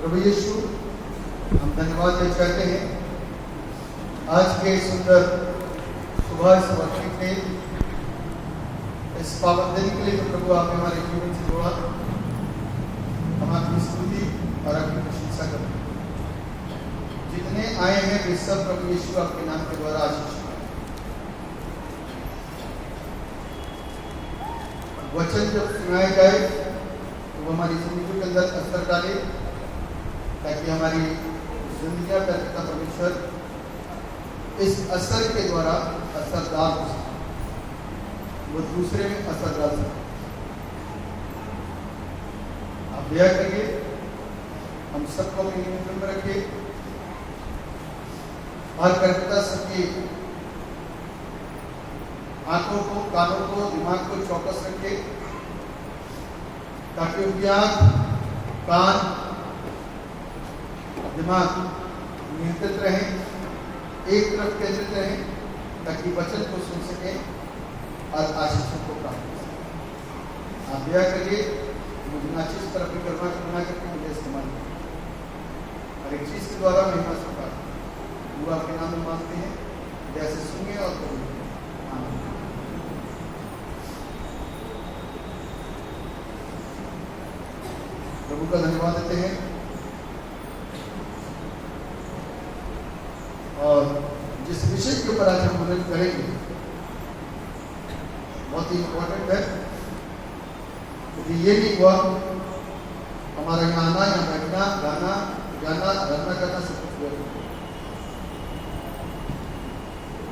प्रभु यीशु, हम धन्यवाद देना चाहते हैं आज के सुंदर सुबह इस वक्त के इस पावन दिन के लिए। तो प्रभु आपने हमारे जीवन से जोड़ा, हम आपकी स्तुति और आपकी प्रशंसा करते हैं। जितने आए हैं वे सब प्रभु यीशु आपके नाम के द्वारा आशीष पाए। वचन जब सुनाया जाए तो वो हमारी जिंदगी के अंदर असर डाले, ताकि हमारी जिंदगी का परमेश्वर इस असर के द्वारा असरदार हो सके, वो दूसरे में असर डाल सके। आप दया करिए, हम सबको अपने नियंत्रण में रखिए और कर्ता सबकी आंखों को, कानों को, दिमाग को चौकस रखे, ताकि उनकी आंख, कान, दिमाग नियंत्रित रहे, एक तरफ केंद्रित रहे, ताकि वचन को सुन सके और आशीषों को प्राप्त कर सके। आप दया करिए, मुझे नाचिस तरफ भी करना करके मुझे इस्तेमाल करें और एक चीज के द्वारा महिमा स्वीकार वो आपके नाम में मांगते हैं, जैसे सुनिए और करिए। आमीन। प्रभु का धन्यवाद देते हैं और जिस विषय के ऊपर आज हम मनन करेंगे बहुत ही इंपॉर्टेंट है। यदि ये नहीं हुआ, हमारा यहाँ आना, यहाँ बैठना, गाना करना सब कुछ हुआ।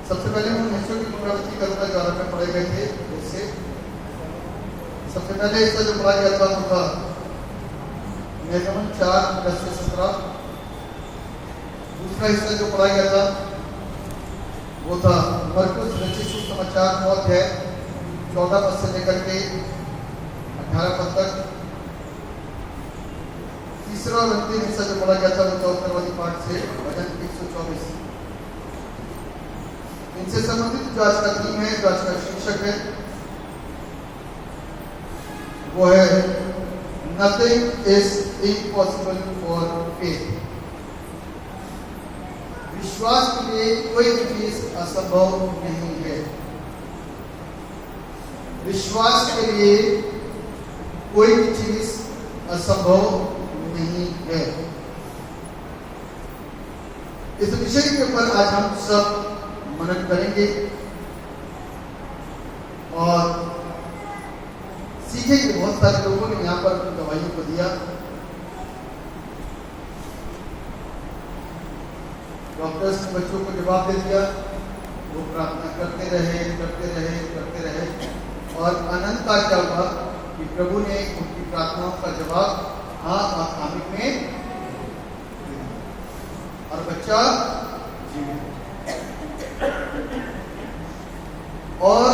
सबसे पहले हम हिस्सों की पुनरावृत्ति करूंगा जो आरंभ में पढ़े गए थे उससे। सबसे पहले हिस्सा जो पढ़ा गया था वो था निर्गमन 4:10-17। दूसरा हिस्सा जो पढ़ा गया था वो था मरकुस रचित सुसमाचार 9 अध्याय 14 पद से लेकर के 18 पद तक। तीसरा और अंतिम हिस्सा जो पढ़ा गया था वो था उत्तरवादी पाठ से भजन 124। इनसे संबंधित जो आज का थीम है, जो आज का शीर्षक है, वो है nothing is impossible for faith. विश्वास के लिए कोई भी चीज असंभव नहीं है। विश्वास के लिए कोई भी चीज असंभव नहीं है। इस विषय के ऊपर आज हम सब मनन करेंगे और सीखेंगे। बहुत सारे लोगों ने यहाँ पर अपनी दवाइयों को दिया, डॉक्टर्स ने बच्चों को जवाब दे दिया, वो प्रार्थना करते रहे और अनंतता क्या हुआ कि प्रभु ने उनकी प्रार्थनाओं का जवाब हाँ और आमीन में और बच्चा जीवित। और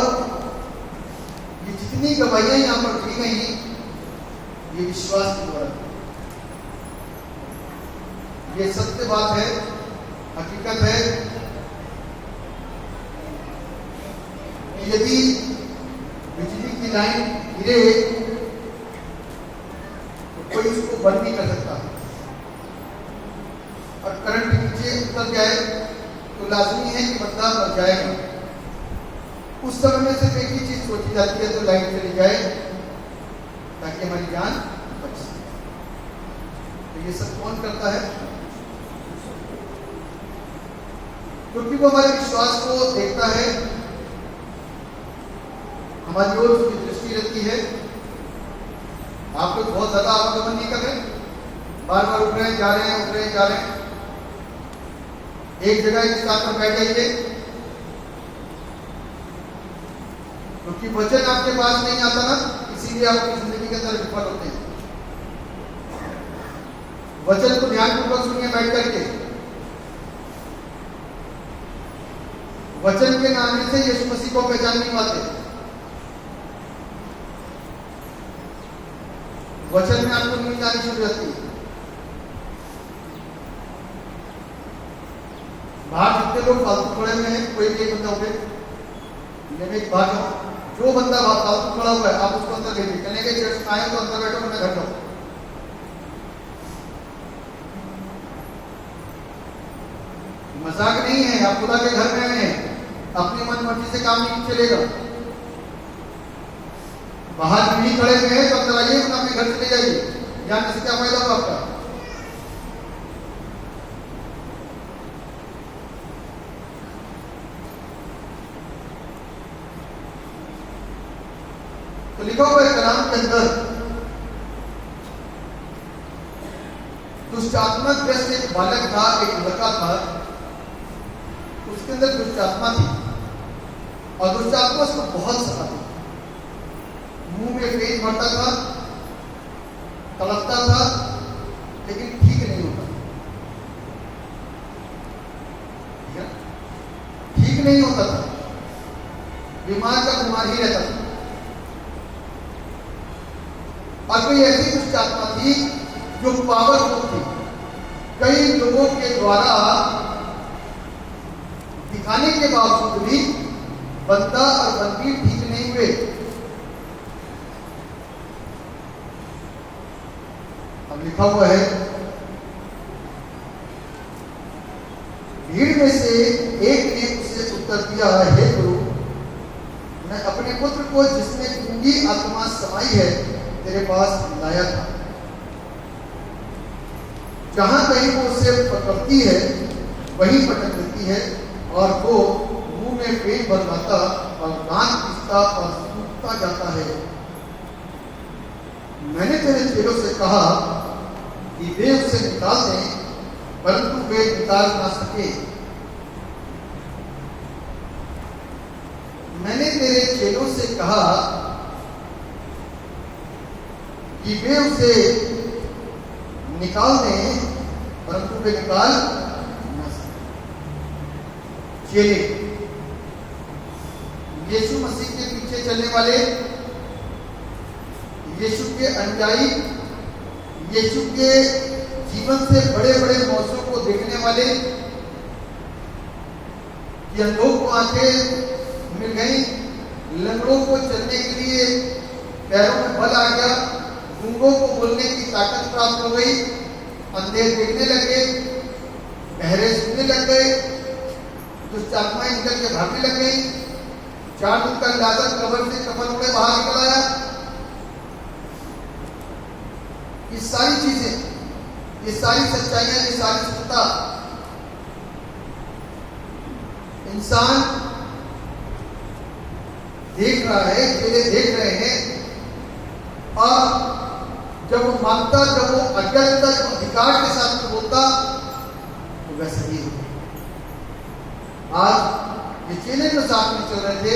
ये जितनी गवाहियां यहाँ पर दी गई हैं, ये विश्वास के द्वारा, ये सत्य बात है, हकीकत है। यदि बिजली की लाइन गिरे तो कोई उसको बंद नहीं कर सकता, और करंट नीचे उतर जाए तो लाजमी है कि बंदा मर जाएगा। उस समय में सिर्फ एक ही चीज सोची जाती है, तो लाइन चली जाए ताकि हमारी जान बच सके। तो ये सब कौन करता है? क्योंकि वो हमारे विश्वास को देखता है, हमारी ओर उसकी दृष्टि रहती है। आप लोग बहुत ज्यादा आवागमन नहीं कर रहे, बार बार उठ रहे हैं, जा रहे हैं, उठ रहे हैं, जा रहे हैं। एक जगह एक स्थान पर बैठ जाइए, क्योंकि वचन आपके पास नहीं आता ना, इसीलिए आप अपनी जिंदगी के अंदर विफल होते हैं। वचन को ध्यानपूर्वक सुनिए बैठ करके। वचन के नाम से यीशु मसीह को पहचान नहीं पाते। वचन में आपको नींद आनी शुरू रहती है। बाहर जितने लोग फालतू खड़े हुए हैं, कोई भी एक बंदा उठे, मैंने एक बात जो बंदा फालतू खड़ा हुआ है आप उसको अंदर भेजिए, कहने के चर्च आए तो अंदर बैठो, मैं घर जाऊं। मजाक नहीं है। आप खुदा के घर में आए हैं, अपनी मन मर्जी से काम नहीं चलेगा। बाहर भी खड़े हुए हैं तो अंदर आइए, अपने घर चले जाइए, जाने से क्या फायदा होगा आपका। तो लिखा हुआ है कलाम के अंदर, दुष्ट आत्मा ग्रस्त एक बालक था, एक लड़का था, उसके अंदर दुष्ट आत्मा थी और दुष्ट आत्मा उसको बहुत सताती, मुंह में पेट भरता था, तड़पता था, लेकिन ठीक नहीं होता, ठीक नहीं होता था, बीमार का बीमार ही रहता था। और कोई ऐसी दुष्ट आत्मा थी जो पावरफुल थी, कई लोगों के द्वारा दिखाने के बावजूद भी बंदा और बंदी ठीक नहीं हुए। अब लिखा हुआ है, भीड़ में से एक ने उसे उत्तर दिया, हे गुरु, मैं अपने पुत्र को जिसमें गूंगी आत्मा समाई है तेरे पास लाया था। जहां कहीं वो उसे पकड़ती है वहीं पटक देती है और वो मुंह में पेट भरवाता और दांत पीसता और सूखता जाता है। मैंने तेरे चेलों से कहा कि वे उसे निकाल दें, परंतु वे निकाल ना सके। मैंने तेरे चेलों से कहा कि वे उसे निकाल दें, परंतु वे निकाल न सके। चेले यीशु मसीह के पीछे चलने वाले, यीशु के अनुयायी, यीशु के जीवन से बड़े बड़े मौसमों को देखने वाले, कि अंधों को आंखें मिल गई, लंगड़ों को चलने के लिए पैरों में बल आ गया, गूंगों को बोलने की ताकत प्राप्त हो गई, अंधे देखने लगे, बहरे सुनने लग गए, दुष्ट आत्माएं निकल के भागने लग गई, 4 दिन का लाजर कब्र से कफन उड़े बाहर निकल आया। ये सारी चीजें, ये सारी सच्चाइयां, ये सारी सत्ता इंसान देख रहा है, चेले देख रहे हैं। और जब वो मांगता, जब वो अज्ञानता, जब अधिकार के साथ बोलता, तो वैसा ही होता। आज ये चेले जो साथ में चल रहे थे,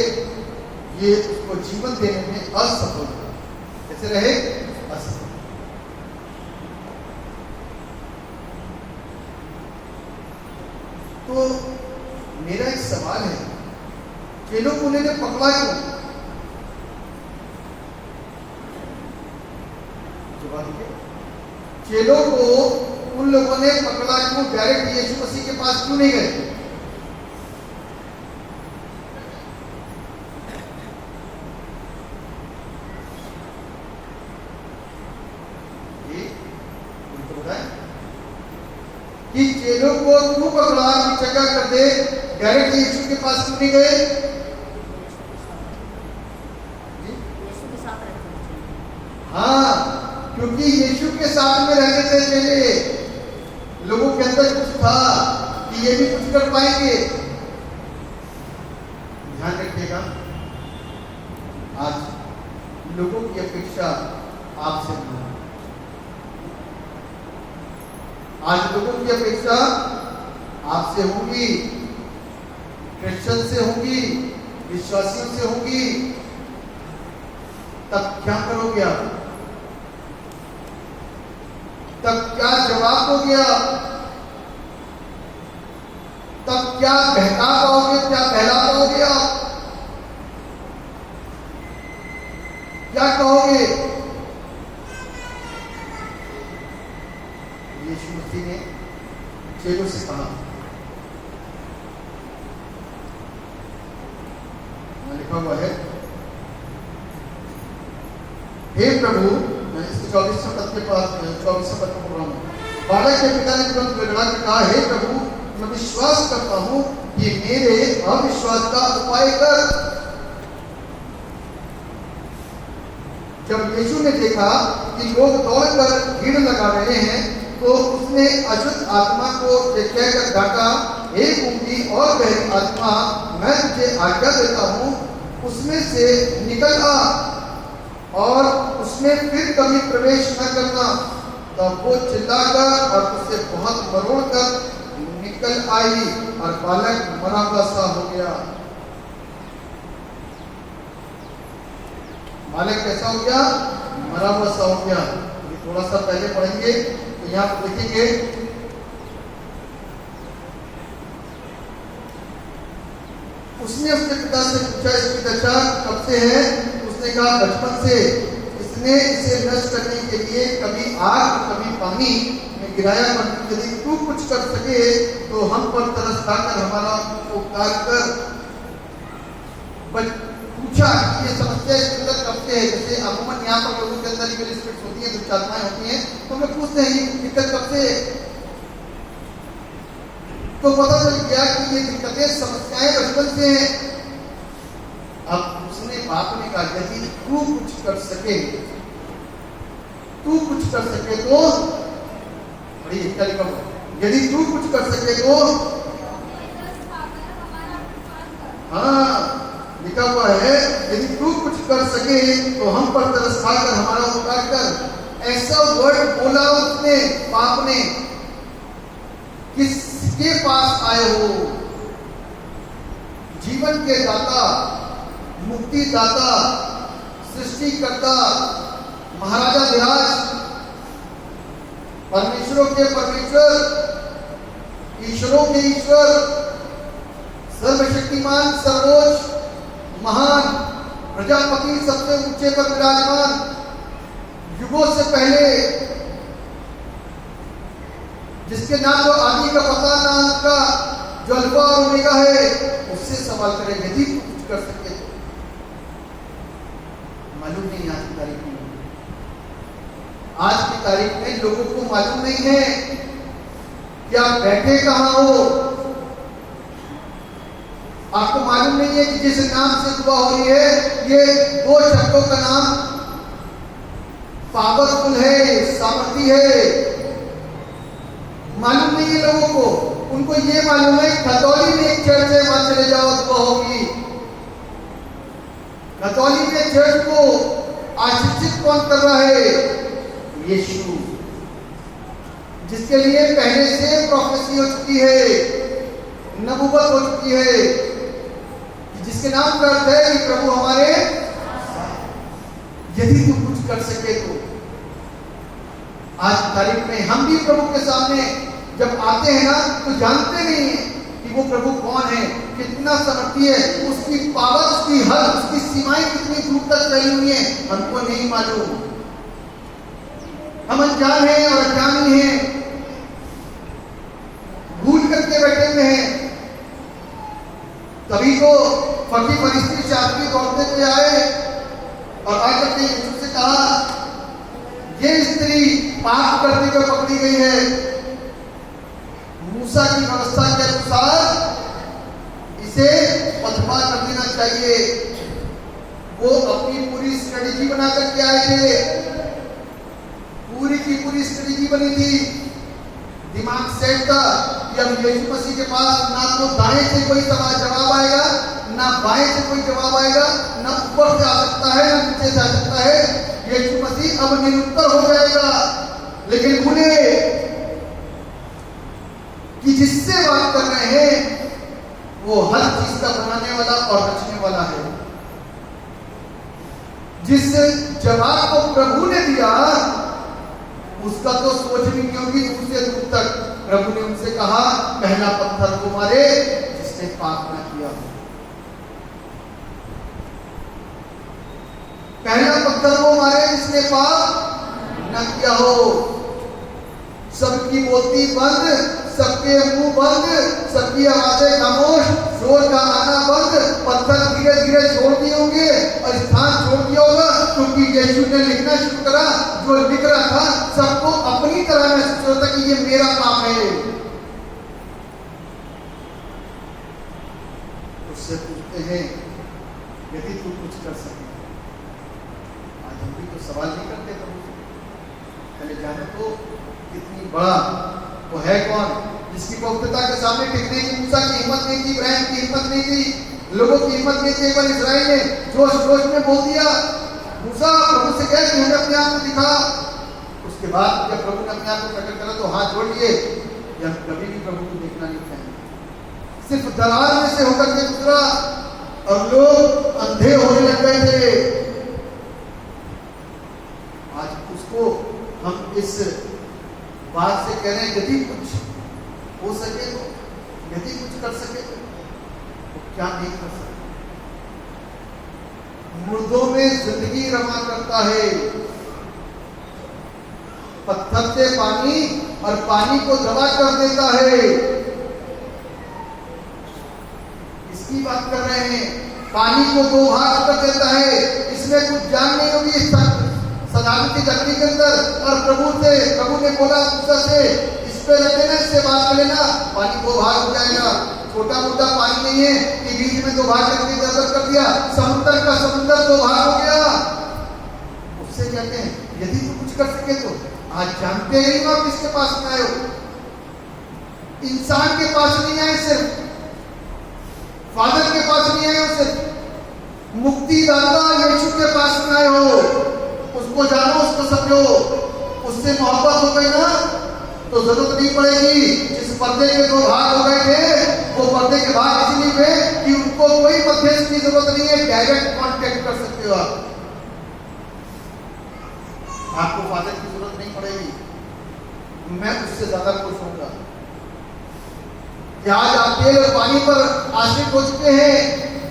ये उसको जीवन देने में असफल हुए। कैसे रहे? असफल। तो मेरा एक सवाल है, चेलों को उन्होंने पकड़ा क्यों? चेलों को उन लोगों ने पकड़ा क्यों? डायरेक्ट यीशु मसीह के पास क्यों नहीं गए? उनको बताएं कि चेलों को क्यों पकड़ा कि जगह कर दे, डायरेक्ट यीशु के पास क्यों नहीं गए? हाँ, क्योंकि यीशु के साथ में रहते थे चेले, लोगों के अंदर कुछ था कि ये भी कुछ कर पाएंगे। ध्यान रखिएगा, आज लोगों की अपेक्षा आपसे नहीं, आज लोगों की अपेक्षा आपसे होगी, क्रिश्चियन से होगी, विश्वासियों से होगी। तब क्या करोगे आप? तब क्या जवाब दोगे आप? तब क्या बहका पाओगे, क्या बहला पाओगे आप? क्या कहोगे? यीशु मसीह ने चेलों से कहा, लिखा हुआ है, हे प्रभु, मैं इसके 24वें पद के पास 24वें पद को पढ़ रहा हूं। बालक के पिता ने तुरंत गिड़गिड़ा के कहा, हे प्रभु, मैं विश्वास करता हूं कि मेरे अविश्वास का उपाय कर। जब यीशु ने देखा कि लोग दौड़कर भीड़ लगा रहे हैं, तो उसने अशुद्ध आत्मा को कहकर डांटा, हे गूंगी और बहरी आत्मा, मैं तुझे आज्ञा देता हूं, उसमें से निकल आ और उसमें फिर कभी प्रवेश न करना। तब वो चिल्लाकर और उससे बहुत मरोड़ कर निकल आई और बालक मरा हुआ सा हो गया। बालक कैसा हो गया? मरा हुआ सा हो गया। थोड़ा सा पहले पढ़ेंगे तो यहाँ पर देखेंगे, उसने अपने पिता से पूछा, इसकी दशा कब से है? उसने कहा, बचपन से। इसने इसे नष्ट करने के लिए कभी आग कभी पानी में गिराया, पर यदि तू कुछ कर सके तो हम पर तरस खाकर हमारा उपकार कर। पूछा कि ये समस्या इसके अंदर कब से है? जैसे अमूमन यहाँ पर लोगों के अंदर लीगल स्पिरिट्स होती हैं, दुष्ट आत्माएं होती हैं, तो हम लोग पूछते हैं ये दिक्कत कब से है? तो पता चल गया कि ये दिक्कतें समस्याएं बचपन से हैं। अब उसने बाप ने कहा, यदि तू कुछ कर सके, तू कुछ कर सके तो, बड़ी क्या लिखा हुआ, यदि तू कुछ कर सके तो, हाँ लिखा हुआ है, यदि तू कुछ कर सके तो हम पर तरस खाकर हमारा उपकार कर। ऐसा वर्ड बोला उसने, बाप ने। किसके पास आए हो? जीवन के दाता, मुक्ति दाता, सृष्टिकर्ता, महाराजा विराज, परमेश्वरों के परमेश्वर, ईश्वरों के ईश्वर, सर्वशक्तिमान, सर्वोच्च, महान, प्रजापति, सबसे ऊंचे पर विराजमान, युगों से पहले, जिसके ना तो आदि का पता ना अंत का, जो अल्फा और ओमेगा है, उससे सवाल करें, यदि कुछ कर सके तो। मालूम नहीं आज की तारीख में, आज की तारीख में लोगों को मालूम नहीं है कि आप बैठे कहां हो। आपको मालूम नहीं है कि जिस नाम से दुआ हो रही है, ये दो शब्दों का नाम पावरफुल है, सामर्थी है। मालूम नहीं है लोगों को। उनको ये मालूम है खतौली में एक चर्च है, वहां चले जाओ दुआ होगी। खतौली में चर्च को आशीषित कौन कर रहा है? यीशु, जिसके लिए पहले से प्रोफेसी हो चुकी है, नबूवत हो चुकी है, जिसके नाम का अर्थ है कि प्रभु हमारे, यदि तू कुछ कर सके तो। आज की तारीख में हम भी प्रभु के सामने जब आते हैं ना, तो जानते नहीं है कि वो प्रभु कौन है, कितना समर्थी है, उसकी पावर, उसकी हद, उसकी सीमाएं कितनी दूर तक फैली हुई है, हमको नहीं मालूम। हम अनजान हैं और अनजानी हैं, भूल करके बैठे हुए हैं। तभी तो फकीर फरिश्ते शास्त्री दौड़ते हुए आए और आकर के यीशु से कहा, ये स्त्री पाप करते हुए पकड़ी गई है, मूसा की व्यवस्था के अनुसार इसे पथवा कर देना चाहिए। वो अपनी पूरी स्ट्रेटेजी बना करके आए थे, पूरी की पूरी स्ट्रेटेजी बनी थी, दिमाग सेट था कि अब यीशु मसीह के पास ना तो दाएं से कोई जवाब आएगा, ना बाएं से कोई जवाब आएगा, ना ऊपर से आ सकता है, ना नीचे से आ सकता है। यीशु मसीह अब निरुत्तर हो जाएगा। लेकिन भूले कि जिससे बात कर रहे हैं वो हर चीज का बनाने वाला और रचने वाला है। जिस जवाब को प्रभु ने दिया उसका तो सोच भी नहीं होगी दूर से दूर तक। प्रभु ने उनसे कहा, पहला पत्थर को मारे जिसने पाप न किया हो। पहला पत्थर को मारे जिसने पाप न किया हो। सबकी बोलती बंद, सबके मुंह बंद, सबकी आवाजें खामोश, शोर का आना बंद, पत्थर धीरे धीरे छोड़ दिए होंगे और स्थान छोड़ दिया होगा, क्योंकि यीशु ने लिखना शुरू करा। जो लिख रहा था सबको अपनी तरह महसूस होता कि ये मेरा काम है, पहले जानो तो कितनी बड़ा वो है कौन, जिसकी पवित्रता के सामने टिकने की मूसा की हिम्मत नहीं थी, इब्राहिम की हिम्मत नहीं थी, लोगों की हिम्मत नहीं थी। एक बार इस्राएल ने जोश जोश में बोल दिया, मूसा प्रभु से कह कि हमें अपने आप को दिखा। उसके बाद जब प्रभु ने अपने आप को प्रकट करा तो हाथ जोड़ लिए, हम कभी भी प्रभु को देखना नहीं चाहेंगे। सिर्फ दरार में से होकर के गुजरा और लोग अंधे होने लग गए थे। आज उसको हम इस बात से कह रहे हैं, यदि कुछ हो सके तो, यदि कुछ कर सके तो क्या नहीं कर सकते। मुर्दों में जिंदगी रमा करता है, पत्थर से पानी और पानी को दबा कर देता है। इसकी बात कर रहे हैं, पानी को दो भाग कर देता है। इसमें कुछ जान नहीं होगी सदाबती जगनी के अंदर। और प्रभु ने बोला मूसा से, इस पे रख लेना, इससे बात कर लेना, पानी दो भाग हो जाएगा। छोटा मोटा पानी नहीं है कि बीच में दो भाग करके इधर कर दिया, समुद्र का समुद्र दो भाग हो गया। उससे कहते हैं यदि तू कुछ कर सके तो। आज जानते ही ना किसके पास में आए हो, इंसान के पास नहीं आए, सिर्फ फादर के पास नहीं आए हो, सिर्फ मुक्तिदाता यीशु के पास में आए हो। उसको जानो, उसको समझो, उससे मोहब्बत हो गई ना तो जरूरत नहीं पड़ेगी। जिस पर्दे के दो भाग हो गए थे, वो पर्दे के भाग इसलिए हुए कि उनको कोई मध्यस्थ की जरूरत नहीं है, डायरेक्ट कांटेक्ट कर सकते हो आप। आपको फादर की जरूरत नहीं पड़ेगी। मैं उससे ज्यादा खुश होऊंगा कि आज आप तेल और पानी पर आश्रित हो चुके हैं,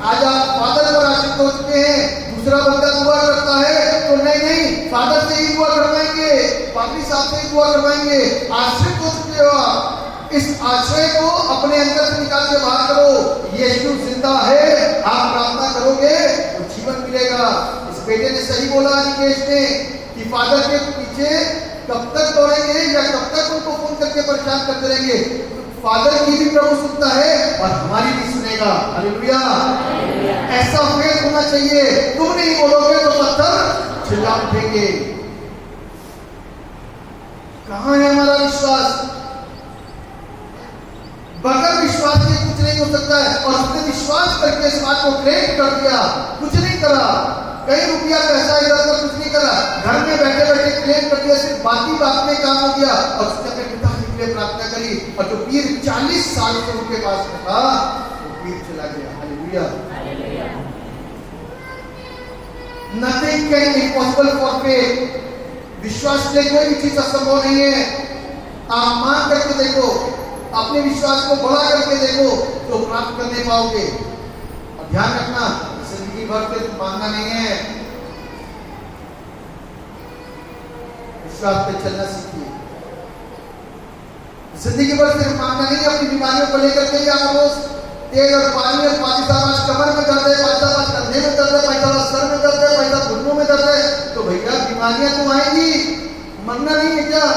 आज आप फादर पर आश्रित हो चुके हैं। दूसरा बंदा दुआ करता है तो नहीं, फादर से ही दुआ करवाएंगे, पापी साहब से ही दुआ करवाएंगे। आश्रित हो चुके हो आप, इस आश्रय को अपने अंदर से निकाल के बाहर करो। यीशु जिंदा है, आप प्रार्थना करोगे तो जीवन मिलेगा। इस बेटे ने सही बोला निकेश ने कि फादर के पीछे कब तक दौड़ेंगे या कब तक उनको फोन करके परेशान करते रहेंगे। फादर की भी प्रभु सुनता है और हमारी भी सुनेगा। हालेलुया। ऐसा फेथ होना चाहिए। तुम नहीं बोलोगे तो पत्थर चिल्ला उठेंगे। कहां है हमारा विश्वास? बगैर विश्वास के कुछ नहीं हो सकता है। और उसने विश्वास करके इस बात को क्लेम कर दिया, कुछ नहीं करा, कई रुपया पैसा इधर उधर कुछ नहीं करा, घर में बैठे बैठे क्लेम कर दिया, सिर्फ बाकी बात में काम हो गया। और उसने अपने पिता के लिए प्रार्थना करी और जो पीर 40 साल से उनके पास में था वो पीर चला गया। Hallelujah. Nothing can impossible for faith. विश्वास से कोई भी चीज असंभव नहीं है। आप मान करके देखो, अपने विश्वास को बढ़ा करके देखो तो प्राप्त करने पाओगे। और ध्यान रखना, जिंदगी भर से मांगना नहीं है, विश्वास पे चलना सीखिए। जिंदगी भर सिर्फ मांगना नहीं, अपनी बीमारियों को लेकर के आप रोज तेल और पानी और पानी साहब कमर में दर्द है, पैसा कंधे में दर्द है, पैसा सर में दर्द है, पैसा घुटनों में दर्द है, तो भैया बीमारियां तो आएंगी, मरना नहीं है क्या?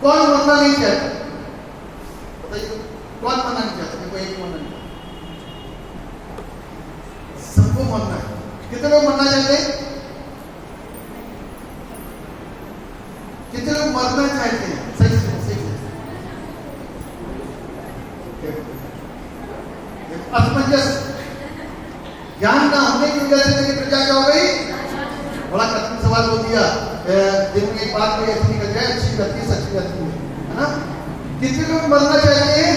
कौन मरना नहीं चाहता? बताइए कौन मरना नहीं चाहता? कोई एक मरना नहीं, सबको मरना है। कितने लोग मरना चाहते हैं? कितने लोग मरना चाहते हैं? सही से असमंजस ज्ञान ना होने की वजह से मेरी प्रजा क्या हो गई? बड़ा कठिन सवाल बोल दिया। दिन में एक बात कोई अच्छी निकल जाए, अच्छी रहती है, सच्ची रहती है ना? कितने लोग मरना चाहते हैं?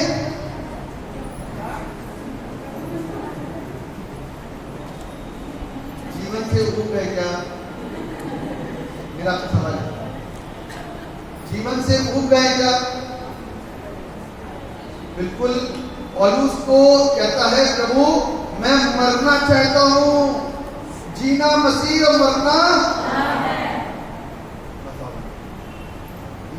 जीवन से ऊब है क्या? मेरा आपको सवाल है, जीवन से ऊब गए क्या? बिल्कुल। पौलुस को कहता है, प्रभु मैं मरना चाहता हूं, जीना मसीह और मरना।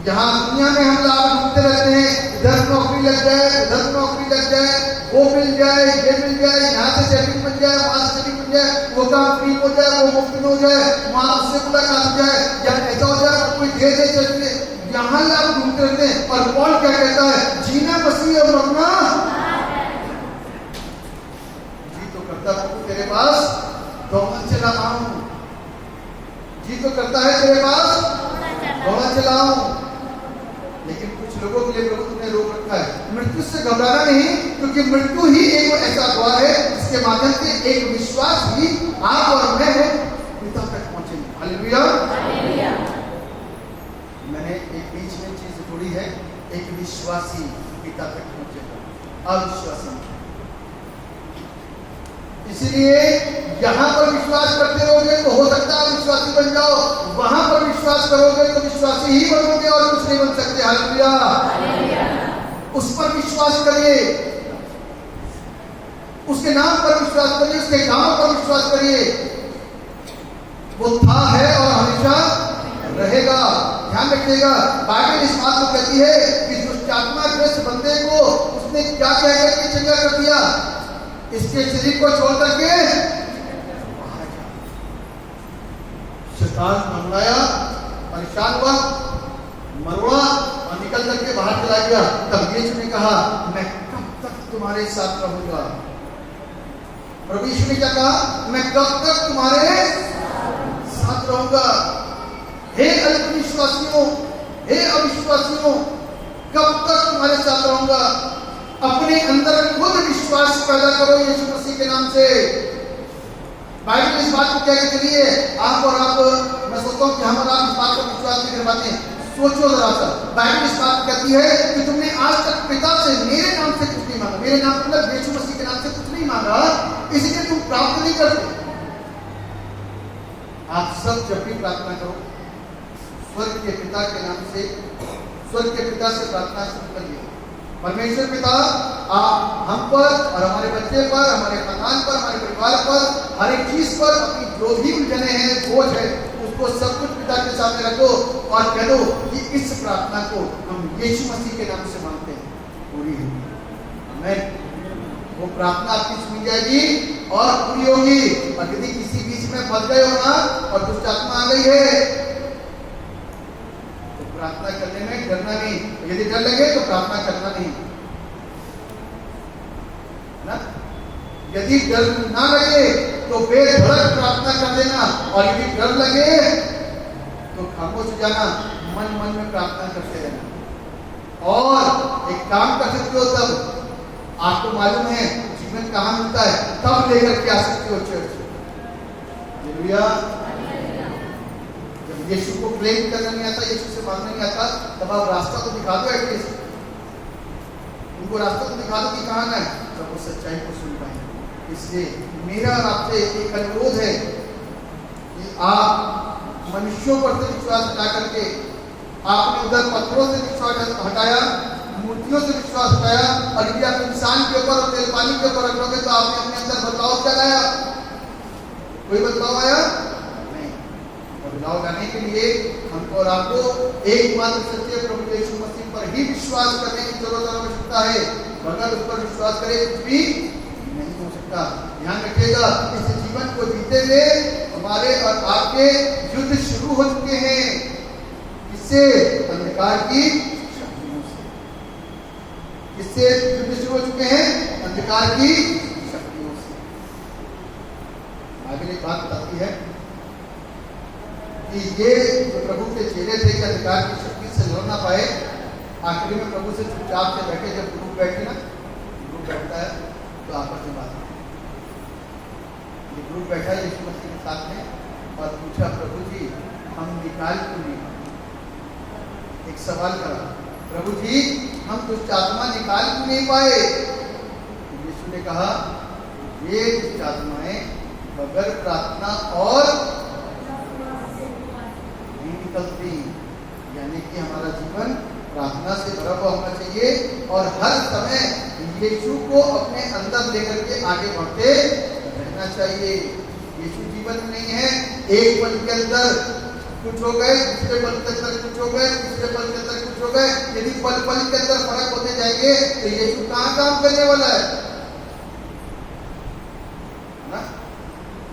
यहाँ दुनिया में हम लाभ ढूंढते रहते हैं, इधर नौकरी लग जाए, उधर नौकरी लग जाए, वो मिल जाए, ये मिल जाए, यहाँ से सेटिंग बन जाए, वहां से सेटिंग बन जाए, वो काम फ्री हो जाए, वो मुफ्त हो जाए, वहां उससे मुलाकात हो जाए, या ऐसा हो जाए कोई दे दे चलते, यहाँ लाभ ढूंढते रहते हैं। और कौन क्या कहता है? जीना मसीह और मरना। जी तो करता हूँ तेरे पास तो मन चला हूं, जी तो करता है तेरे पास घोड़ा चलाऊं, लेकिन कुछ लोगों के लिए प्रभु तुमने रोक रखा है। मृत्यु से घबराना नहीं, क्योंकि मृत्यु ही एक ऐसा द्वार है जिसके माध्यम से एक विश्वास ही आप और मैं पिता तक पहुंचेंगे। हालेलुया। मैंने एक बीच में चीज जोड़ी है, एक विश्वासी पिता तक पहुंचेगा, अविश्वासी। इसलिए यहां पर विश्वास करते रहोगे तो हो सकता है विश्वासी बन जाओ, वहां पर विश्वास करोगे तो विश्वासी ही बनोगे और कुछ नहीं बन सकते। हालेलुया। उस पर विश्वास करिए, उसके नाम पर विश्वास करिए, उसके कामों पर विश्वास करिए। वो था, है और हमेशा रहेगा। ध्यान रखिएगा, बाइबल इस बात को कहती है कि दुष्टात्मा ग्रस्त बंदे को उसने क्या कह करके चंगा कर दिया, इसके शरीर को छोड़ करके शैतान मंगलाया, परेशान हुआ, मरोड़ा और निकल करके बाहर चला गया। तब यीशु ने कहा, मैं कब तक तुम्हारे साथ रहूंगा। प्रभु यीशु ने क्या कहा, मैं कब तक तुम्हारे साथ रहूंगा। हे अविश्वासियों, हे अविश्वासियों, कब तक तुम्हारे साथ रहूंगा। अपने अंदर खुद विश्वास पैदा करो यीशु मसीह के नाम से। बाइबल इस बात को क्या कहती है, आप और आप, मैं सोचता हूँ कि हम और आप इस बात को विश्वास नहीं कर पाते हैं। सोचो जरा सा, बाइबल इस बात को कहती है कि तुमने आज तक पिता से मेरे नाम से कुछ नहीं मांगा। मेरे नाम मतलब यीशु मसीह के नाम से कुछ नहीं मांगा, इसलिए तुम प्राप्त नहीं करते। आप सब जब भी प्रार्थना करो, स्वर्ग के पिता के नाम से, स्वर्ग के पिता से प्रार्थना शुरू करिए। परमेश्वर पिता, आप हम पर और हमारे बच्चे पर, हमारे खानदान पर, हमारे परिवार पर, हर एक चीज पर अपनी जो भी उलझने हैं, बोझ है, उसको सब कुछ पिता के सामने रखो और कह दो कि इस प्रार्थना को हम यीशु मसीह के नाम से मांगते हैं, पूरी होगी। आमीन। वो प्रार्थना आपकी सुनी जाएगी और पूरी होगी। और यदि किसी बीच में फंस गए हो ना और दुष्ट आत्मा आ गई है, प्रार्थना करने में डरना नहीं। यदि डर लगे तो प्रार्थना करना नहीं ना। यदि डर ना लगे तो बेधड़क प्रार्थना कर देना, और यदि डर लगे तो खामोश हो जाना, मन मन में प्रार्थना करते रहना। और एक काम कर सकते हो, तब आपको मालूम है जीवन कहाँ मिलता है, तब लेकर के आ सकते हो चर्च। हालेलुया। यीशु को प्रेम करना नहीं आता, यीशु से मांगना नहीं आता, तब आप रास्ता तो दिखा दो एटलीस्ट, उनको रास्ता तो दिखा दो कि कहाँ है, तब वो सच्चाई को सुन पाएंगे। इसलिए मेरा आपसे एक अनुरोध है कि आप मनुष्यों पर से विश्वास हटा करके, आपने उधर पत्थरों से विश्वास हटाया, मूर्तियों से विश्वास हटाया, और यदि आप इंसान के ऊपर और तेल पानी के ऊपर रखोगे तो आपने अपने अंदर बदलाव क्या लाया? कोई बदलाव आया? बदलाव लाने के लिए हमको और आपको एकमात्र सच्चे प्रभु यीशु मसीह पर ही विश्वास करने की जरूरत और आवश्यकता है। बगैर उस पर विश्वास करे कुछ भी नहीं हो सकता। ध्यान रखिएगा, इस जीवन को जीते हुए हमारे और आपके युद्ध शुरू हो चुके हैं। इससे अंधकार की शक्तियों से, इससे युद्ध शुरू हो चुके हैं अंधकार की शक्तियों से। आगे एक बात बताती है कि ये जो प्रभु के चेले थे कि अधिकार की शक्ति से लड़ ना पाए, आखिरी में प्रभु से चुपचाप से बैठे। जब ग्रुप बैठे ना, ग्रुप बैठता है तो आपस में बात, ये ग्रुप बैठा है यीशु मसीह के साथ में और पूछा, प्रभु जी हम निकाल क्यों नहीं? एक सवाल करा, प्रभु जी हम दुष्ट आत्मा निकाल क्यों नहीं पाए? यीशु ने कहा, ये दुष्ट आत्माएं बगैर प्रार्थना और निकलती, यानी कि हमारा जीवन प्रार्थना से भरा हुआ होना चाहिए और हर समय यीशु को अपने अंदर लेकर के आगे बढ़ते रहना चाहिए। यीशु जीवन में नहीं है, एक पल के अंदर कुछ हो गए, दूसरे पल के अंदर कुछ हो गए, तीसरे पल के अंदर कुछ हो गए। यदि पल पल के अंदर फर्क होते जाएंगे तो यीशु कहाँ काम करने वाला है ना?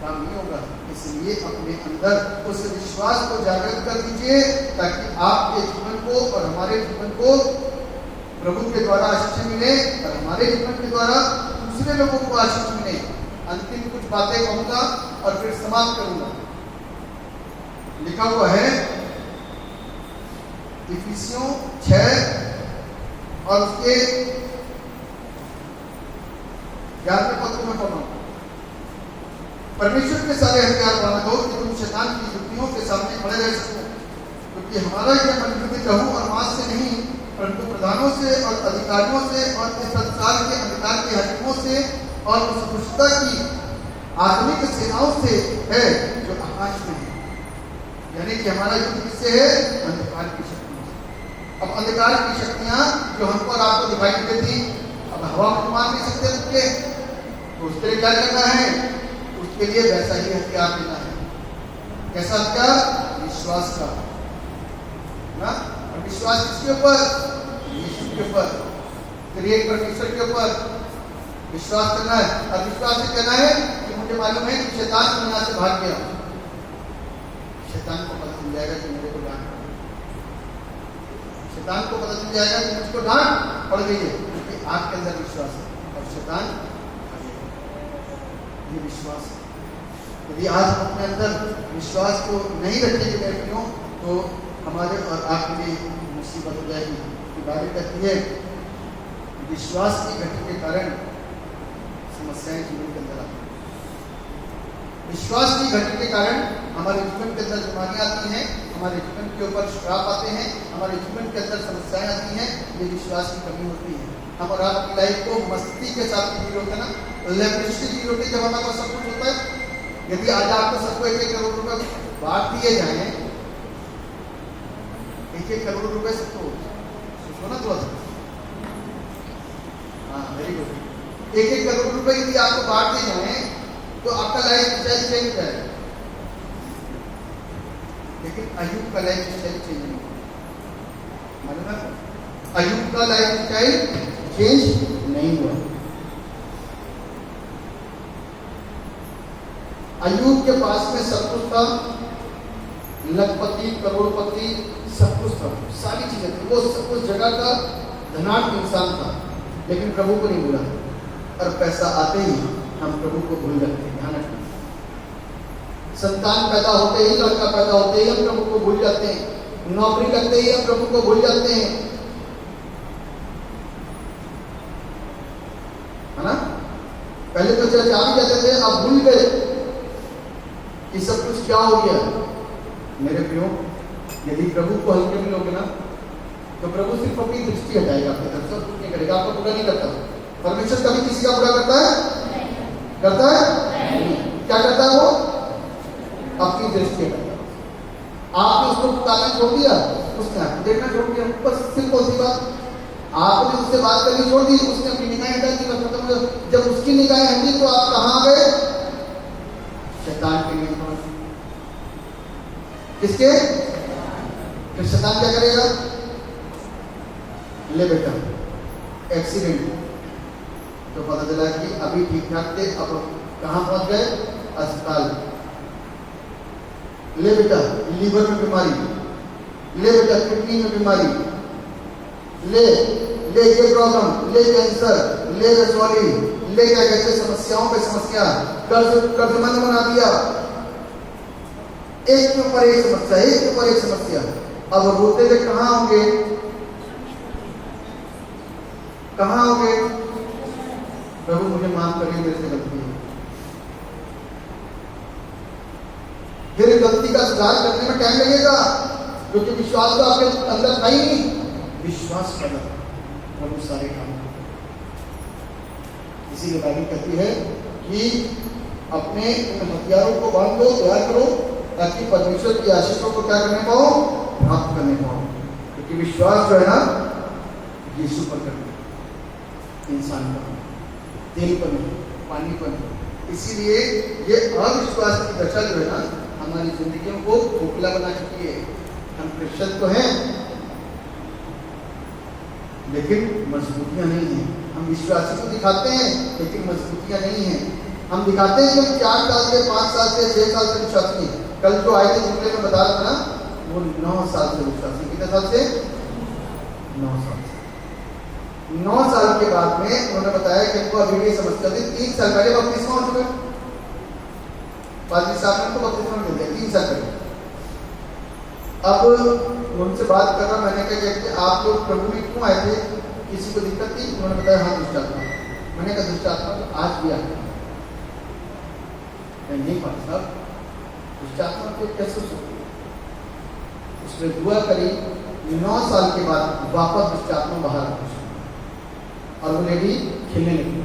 काम नहीं होगा। इसलिए अपने अंदर उस विश्वास को जागृत कर दीजिए ताकि आपके जीवन को और हमारे जीवन को प्रभु के द्वारा आशीष मिले और हमारे जीवन के द्वारा दूसरे लोगों को आशीष मिले। अंतिम कुछ बातें कहूंगा और फिर समाप्त करूंगा। लिखा हुआ है इफिसियों 6 और उसके 11वें पद को मैं पढ़ रहा हूं। परमेश्वर के सारे हथियार बना दो कि तुम शैतान की युक्तियों के सामने खड़े रह सको, क्योंकि हमारा यह मनोबुद्धि लहू और मांस से नहीं परंतु प्रधानों से और अधिकारियों से और इस संसार के अंधकार के हाकिमों से और उस दुष्टता की आत्मिक सेनाओं से है जो आकाश में है। यानी कि हमारा युद्ध किससे है? अंधकार की शक्तियों से। अब अंधकार की शक्तियां जो हमको और आपको दिखाई नहीं देती, अब हवा में तो मार नहीं सकते उनके, तो उसके लिए क्या करना है? उसके लिए वैसा ही हथियार लेना है। कैसा हथियार? विश्वास का ना। और विश्वास किसके ऊपर? यीशु के ऊपर, त्रिएक परमेश्वर के ऊपर विश्वास करना है। और विश्वास से कहना है कि मुझे मालूम है कि शैतान दुनिया से भाग गया। शैतान को पता चल जाएगा कि मेरे को डांट, शैतान को पता चल जाएगा कि मुझको डांट पड़ गई है, क्योंकि आपके अंदर विश्वास है और शैतान ये विश्वास है। यदि आज हम अपने अंदर विश्वास को नहीं रखेंगे मेरे प्रियो, तो हमारे और आपके लिए मुसीबत हो जाएगी। कि बाइबल कहती है विश्वास की घटी के कारण समस्याएं जीवन के अंदर आती हैं। विश्वास की घटी के कारण हमारे जीवन के अंदर बीमारियां आती हैं, हमारे जीवन के ऊपर श्राप आते हैं, हमारे जीवन के अंदर समस्याएं आती हैं। ये विश्वास की कमी होती है। हम और आपकी लाइफ को मस्ती के साथ जी होते ना, लेवरिस्टिक जी होते जब हमारे पास सब कुछ होता है। यदि आज आपको सबको 1-1 करोड़ रुपए बांट दिए जाए, 1-1 करोड़ रुपए सबको, सोचो ना थोड़ा सा। हाँ, वेरी गुड। 1-1 करोड़ रुपए यदि आपको बांट दिए जाए तो आपका लाइफ स्टाइल चेंज हो जाएगा, लेकिन अयूब का लाइफ स्टाइल चेंज नहीं हुआ। मालूम है? अयूब का लाइफ स्टाइल चेंज नहीं हुआ। अयूब के पास में सब कुछ था, लखपति, करोड़पति, सब कुछ था, सारी चीजें थी, वो सब कुछ जगह का धनाढ्य इंसान था, लेकिन प्रभु को नहीं भूला। और पैसा आते ही हम प्रभु को भूल जाते हैं। ध्यान रखना, संतान पैदा होते ही, लड़का पैदा होते ही हम प्रभु को भूल जाते हैं, नौकरी लगते ही हम प्रभु को भूल जाते हैं, है ना। पहले तो चर्च आ भी जाते थे, अब भूल गए कि सब कुछ क्या हो गया। मेरे प्रियो, यदि प्रभु को हल्के में लोगे ना, तो प्रभु सिर्फ अपनी दृष्टि हटाएगा, आपके तरफ सब कुछ नहीं करेगा, आपको बुरा नहीं करता। परमेश्वर कभी किसी का बुरा करता है? करता है? क्या करता है वो? अपनी दृष्टि हटाता है। आपने उसको पुकारना छोड़ दिया, उसने आपको देखना छोड़ दिया। बस सिंपल सी बात, आपने उससे बात करनी छोड़ दी, उसने अपनी निगाहें हटा दी। जब उसकी निगाहें हटी तो आप कहां गए? शैतान के नियंत्रण। किसके? फिर शैतान क्या करेगा? ले बेटा, एक्सीडेंट, तो पता चला कि अभी ठीक ठाक थे, अब कहां पहुंच गए? अस्पताल। ले बेटा, लीवर में बीमारी, ले बेटा, किडनी में बीमारी, ले ये प्रॉब्लम, ले कैंसर, ले रसौली, ले क्या कहते समस्याओं पे समस्या, कर्जमंद बना दिया। एक के ऊपर एक समस्या, एक के ऊपर एक समस्या। अब रोते हुए कहां होंगे? कहां होंगे? प्रभु मुझे माफ करिए, मेरे से गलती है। फिर गलती का सुधार करने में टाइम लगेगा, क्योंकि विश्वास तो आपके अंदर था ही नहीं। विश्वास करना प्रभु सारे काम। इसीलिए बाइबल कहती है कि अपने हथियारों को बांध लो, तैयार करो, ताकि परमेश्वर की आशीषों को क्या करने पाओ? प्राप्त करने पाओ। क्योंकि विश्वास जो है ना, यीशु पर करना, इंसान पर, तेल पर नहीं, पानी पर नहीं। इसीलिए ये अविश्वास की दशा जो है ना, हमारी जिंदगियों को खोखला बना चुकी है। हम क्रिश्चियन तो हैं, लेकिन मजबूतियां नहीं है। हम विश्वासी को दिखाते हैं, लेकिन मजबूतियां नहीं है। हम दिखाते हैं कि हम 4 साल से, 5 साल से, 6 साल से विश्वासी हैं। कल जो आए थे जुमले में बता रहा था ना, वो 9 साल से विश्वासी। कितने साल से? 9 साल से। 9 साल के बाद में उन्होंने बताया कि उनको अभी भी समस्या थी। 3 साल पहले बपतिस्मा हो चुका, पादरी साहब ने तो बपतिस्मा मिल गया 3 साल पहले। अब उनसे बात कर रहा, मैंने कहा कि आप लोग प्रभु में क्यों आए थे, किसी को दिक्कत थी? उन्होंने बताया हाँ दुष्ट आत्मा। मैंने कहा दुष्ट आत्मा तो आज भी आती है? नहीं पास साहब, दुष्ट आत्मा तो कैसे सकती है? उसने दुआ करी, 9 साल के बाद वापस दुष्ट आत्मा बाहर आ गई और वो लेडी खेलने लगी।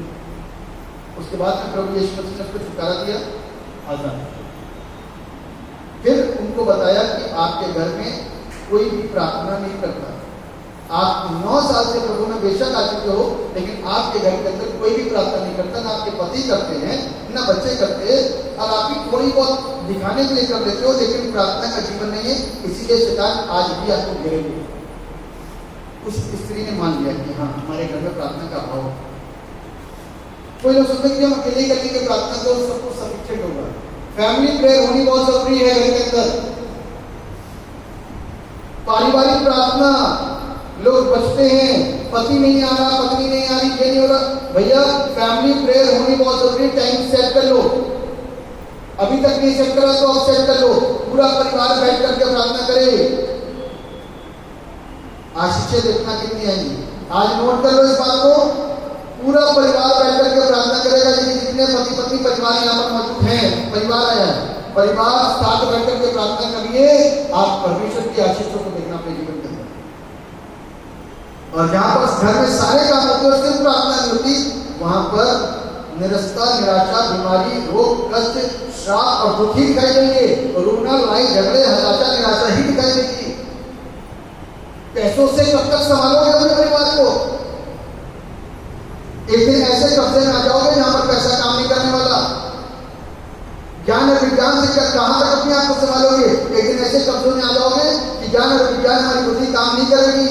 उसके बाद में प्रभु यीशु मसीह ने उसको छुटकारा दिया, आजाद। फिर उनको बताया कि आपके घर में कोई भी प्रार्थना नहीं करता। आप 9 साल से प्रभु में बेशक आ चुके हो, लेकिन आपके घर के अंदर कोई भी प्रार्थना नहीं करता, ना आपके पति करते हैं, ना बच्चे करते हैं, और आप ही थोड़ी बहुत दिखाने के लिए कर लेते हो, लेकिन प्रार्थना का जीवन नहीं है। इसीलिए शैतान आज भी आपको घेरेंगे। उस स्त्री ने मान लिया कि हाँ हमारे घर में प्रार्थना का अभाव। कोई लोग सोचते कि हम अकेले करके प्रार्थना करो, सब कुछ सफिशिएंट होगा। फैमिली प्रेयर होनी बहुत जरूरी है घर के अंदर। पारिवारिक प्रार्थना, लोग बचते हैं, पति नहीं आ रहा, पत्नी नहीं आ रही, ये नहीं हो रहा, भैया फैमिली प्रेयर होनी बहुत जरूरी। टाइम सेट कर लो, अभी तक नहीं सेट करा तो अब सेट कर लो, पूरा परिवार बैठ करके प्रार्थना करे। आशीषें देखना कितनी आएंगी, आज नोट कर लो इस बात को। पूरा परिवार बैठ करके प्रार्थना करेगा, लेकिन जितने पति पत्नी परिवार यहाँ पर मौजूद हैं, परिवार आया है, परिवार साथ बैठ करके प्रार्थना करिए, आप परमेश्वर की आशीषों को देखना अपने जीवन के अंदर। और जहां पर घर में सारे काम होते हैं सिर्फ प्रार्थना नहीं होती, वहां पर निरस्ता, निराशा, बीमारी, रोग, कष्ट, श्राप और दुखी दिखाई देंगे। रोना, लड़ाई, झगड़े, हताशा, निराशा ही दिखाई देगी। पैसों से कब तक संभालोगे अपने परिवार को? एक दिन ऐसे कब्जे में आ जाओगे जहां पर पैसा काम नहीं करने वाला। ज्ञान और विज्ञान से कहां तक अपने आप को संभालोगे? एक दिन ऐसे कब्जों में आ जाओगे कि ज्ञान और विज्ञान हमारी बुद्धि काम नहीं करेगी।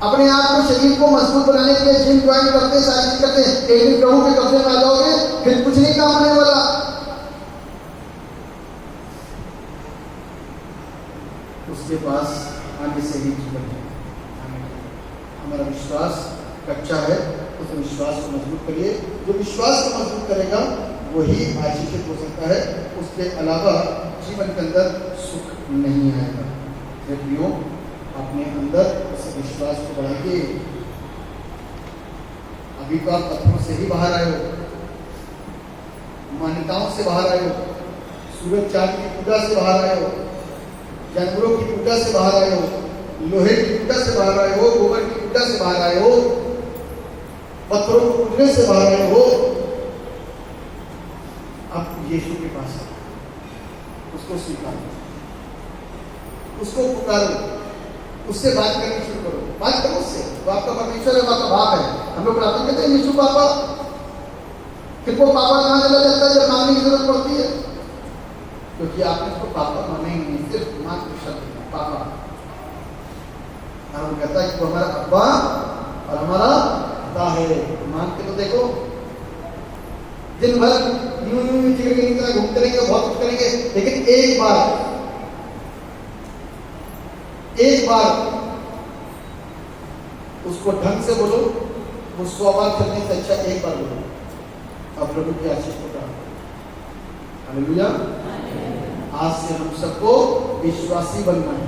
अपने आप को, शरीर को मजबूत बनाने के लिए जिम ज्वाइन करते, सारी चीज करते, एक दिन प्रभु के कब्जे में आ जाओगे, फिर कुछ नहीं काम होने वाला। उसके पास आगे से ही जीवन है। हमारा विश्वास कच्चा है, उस विश्वास को मजबूत करिए। जो विश्वास को मजबूत करेगा वही आशीषित हो सकता है, उसके अलावा जीवन के अंदर सुख नहीं आएगा। प्रियो, अपने अंदर उस विश्वास को बढ़ाइए। अभी तो आप पत्थरों से ही बाहर आए हो, मान्यताओं से बाहर आए हो, सूरज चांद की पूजा से बाहर आए हो, जानवरों की पूजा से बाहर आए हो, लोहे की पूजा से बाहर आए हो, गोबर की पूजा से बाहर आए हो, पत्थरों को पूजने से बाहर आए हो। अब यीशु के पास उसको स्वीकारो, उसको पुकारो, उससे बात करनी शुरू करो। बात करो उससे, वो आपका परमेश्वर है, वो आपका बाप है। हम लोग प्रार्थना करते हैं यीशु पापा, फिर वो पापा कहां चला जाता है जब मांगने की जरूरत पड़ती है? क्योंकि आपने उसको पापा माना ही नहीं, सिर्फ मात्र शब्द पापा। हम कहता है कि वो हमारा अब्बा और हमारा पिता है। मान के तो देखो, दिन भर घूमते रहेंगे, बहुत कुछ करेंगे, लेकिन एक बार उसको ढंग से बोलो, वो 100 बार करने से अच्छा एक बार बोलो, अब प्रभु की आशीष को प्राप्त। हालेलुया। आज से हम सबको विश्वासी बनना है।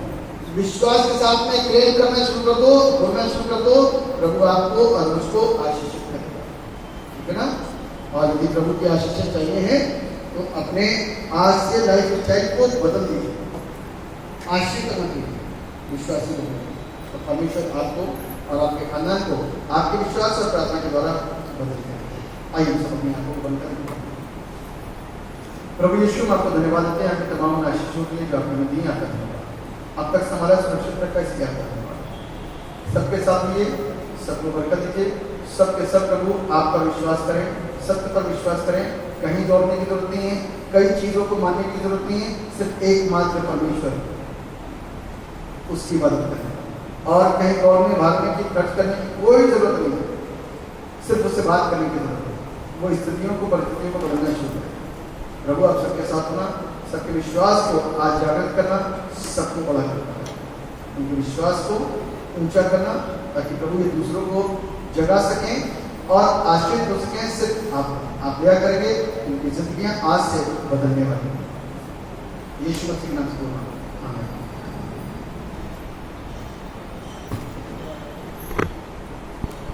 विश्वास के साथ में क्लेम करना शुरू कर दो, बोलना शुरू कर दो, प्रभु आपको और मुझको आशीषित करेगा। ठीक है ना? और यदि प्रभु की आशीष चाहिए है तो अपने आज से लाइफ स्टाइल को बदल दीजिए, आशीष करना दीजिए, विश्वासी बनिए, तो परमेश्वर आपको और आपके खानदान को आपके विश्वास और प्रार्थना के द्वारा बदल देगा। आइए सब अपनी आंखों को बंद करें। प्रभु यीशु, हम आपको धन्यवाद देते हैं आपके तमाम आशीषों के लिए जो आपने हमें दी। आपका धन्यवाद, अब तक हमारा सुरक्षित रखा, इसलिए आपका धन्यवाद। सबके साथ लिए सबको बरकत दीजिए, सबके सब प्रभु आप पर विश्वास करें, सत्य पर विश्वास करें, कहीं दौड़ने की जरूरत नहीं है, कई चीजों को मानने की जरूरत नहीं है, सिर्फ एकमात्र परमेश्वर, उसकी मदद करें। और कहीं दौड़ने, भागने की, खर्च करने की कोई जरूरत नहीं है, सिर्फ उससे बात करने की जरूरत है। वो स्थितियों को, परिस्थितियों को बदलना शुरू करें। प्रभु आप सबके साथ होना, सबके विश्वास को आज जागृत करना, सबको बड़ा करना, उनके विश्वास को ऊंचा करना, ताकि प्रभु ये दूसरों को जगा सकें और आश्रित हो सकें। सिर्फ आप दया करेंगे, उनकी जिंदगियां आज से बदलने वाली। यीशु मसीह के नाम से बोलना।